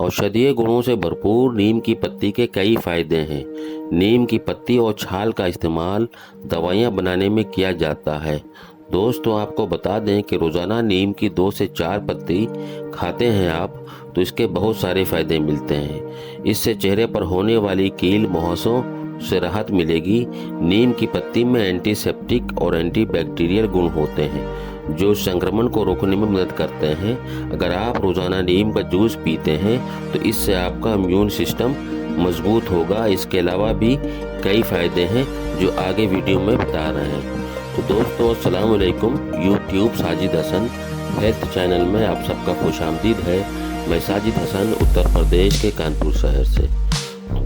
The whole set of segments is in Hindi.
औषधीय गुणों से भरपूर नीम की पत्ती के कई फायदे हैं। नीम की पत्ती और छाल का इस्तेमाल दवाइयाँ बनाने में किया जाता है। दोस्तों, आपको बता दें कि रोज़ाना नीम की 2 से 4 पत्ती खाते हैं आप, तो इसके बहुत सारे फायदे मिलते हैं। इससे चेहरे पर होने वाली कील मुहासों से राहत मिलेगी। नीम की पत्ती में एंटीसेप्टिक और एंटीबैक्टीरियल गुण होते हैं जो संक्रमण को रोकने में मदद करते हैं। अगर आप रोज़ाना नीम का जूस पीते हैं तो इससे आपका इम्यून सिस्टम मजबूत होगा। इसके अलावा भी कई फायदे हैं जो आगे वीडियो में बता रहे हैं। तो दोस्तों, अस्सलाम वालेकुम। YouTube Sajid Hasan health channel में आप सबका खुशामदीद है। मैं साजिद हसन उत्तर प्रदेश के कानपुर शहर से।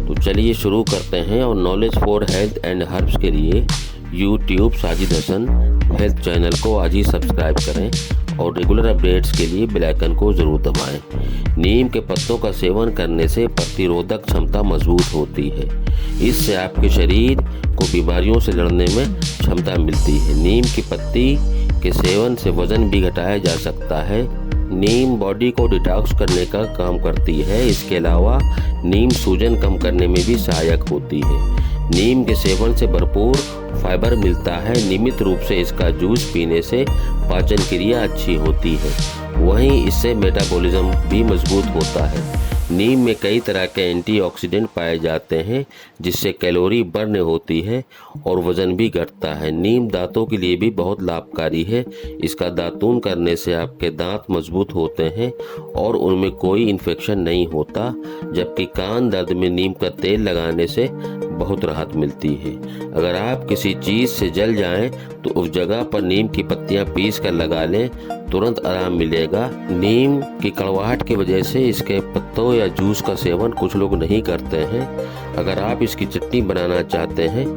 तो चलिए शुरू करते हैं। और knowledge for health and herbs के लिए YouTube Sajid Hasan health channel को आज ही सब्सक्राइब करें और रेगुलर अपडेट्स के लिए बेल आइकन को ज़रूर दबाएं। नीम के पत्तों का सेवन करने से प्रतिरोधक क्षमता मजबूत होती है। इससे आपके शरीर को बीमारियों से लड़ने में क्षमता मिलती है। नीम की पत्ती के सेवन से वजन भी घटाया जा सकता है। नीम बॉडी को डिटॉक्स करने का काम करती है। इसके अलावा नीम सूजन कम करने में भी सहायक होती है। नीम के सेवन से भरपूर फाइबर मिलता है। नियमित रूप से इसका जूस पीने से पाचन क्रिया अच्छी होती है। वहीं इससे मेटाबॉलिज्म भी मजबूत होता है। नीम में कई तरह के एंटीऑक्सीडेंट पाए जाते हैं जिससे कैलोरी बर्न होती है और वजन भी घटता है। नीम दांतों के लिए भी बहुत लाभकारी है। इसका दातून करने से आपके दांत मजबूत होते हैं और उनमें कोई इन्फेक्शन नहीं होता। जबकि कान दर्द में नीम का तेल लगाने से बहुत राहत मिलती है। अगर आप किसी चीज़ से जल जाएं तो उस जगह पर नीम की पत्तियां पीस कर लगा लें, तुरंत आराम मिलेगा। नीम की कड़वाहट की वजह से इसके पत्तों या जूस का सेवन कुछ लोग नहीं करते हैं। अगर आप इसकी चटनी बनाना चाहते हैं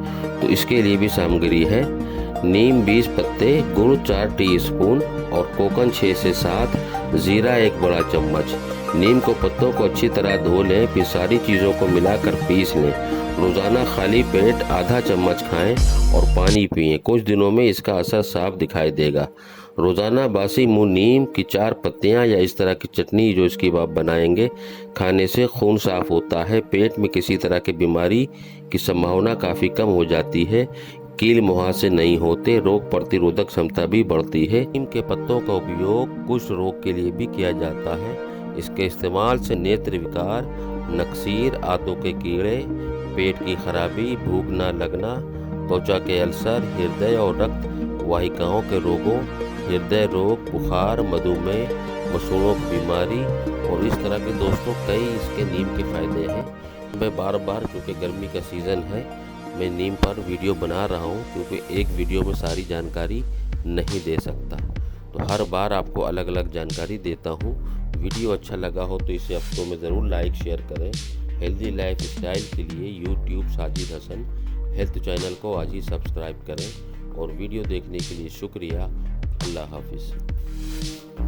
तो इसके लिए भी सामग्री है। नीम 20 पत्ते, गुड़ 4 टीस्पून और कोकन 6 से 7, जीरा 1 बड़ा चम्मच। नीम को पत्तों को अच्छी तरह धो लें, फिर सारी चीज़ों को मिलाकर पीस लें। रोज़ाना खाली पेट आधा चम्मच खाएं और पानी पिएं। कुछ दिनों में इसका असर साफ दिखाई देगा। रोज़ाना बासी मुंह नीम की 4 पत्तियां या इस तरह की चटनी जो इसकी आप बनाएंगे खाने से खून साफ होता है। पेट में किसी तरह की बीमारी की संभावना काफ़ी कम हो जाती है। कील मुहासे नहीं होते। रोग प्रतिरोधक क्षमता भी बढ़ती है। नीम के पत्तों का उपयोग कुष्ठ रोग के लिए भी किया जाता है। इसके इस्तेमाल से नेत्र विकार, नक्सीर, आंतों के कीड़े, पेट की खराबी, भूख न लगना, त्वचा के अल्सर, हृदय और रक्त वाहिकाओं के रोगों, हृदय रोग, बुखार, मधुमेह, मसूड़ों की बीमारी और इस तरह के दोस्तों कई इसके नीम के फायदे हैं। मैं बार बार, क्योंकि गर्मी का सीज़न है, मैं नीम पर वीडियो बना रहा हूँ क्योंकि एक वीडियो में सारी जानकारी नहीं दे सकता। तो हर बार आपको अलग अलग जानकारी देता हूँ। वीडियो अच्छा लगा हो तो इसे हफ्तों में ज़रूर लाइक शेयर करें। हेल्दी लाइफ स्टाइल के लिए YouTube Sajid Hasan health channel को आज ही सब्सक्राइब करें और वीडियो देखने के लिए शुक्रिया। अल्लाह हाफिज़।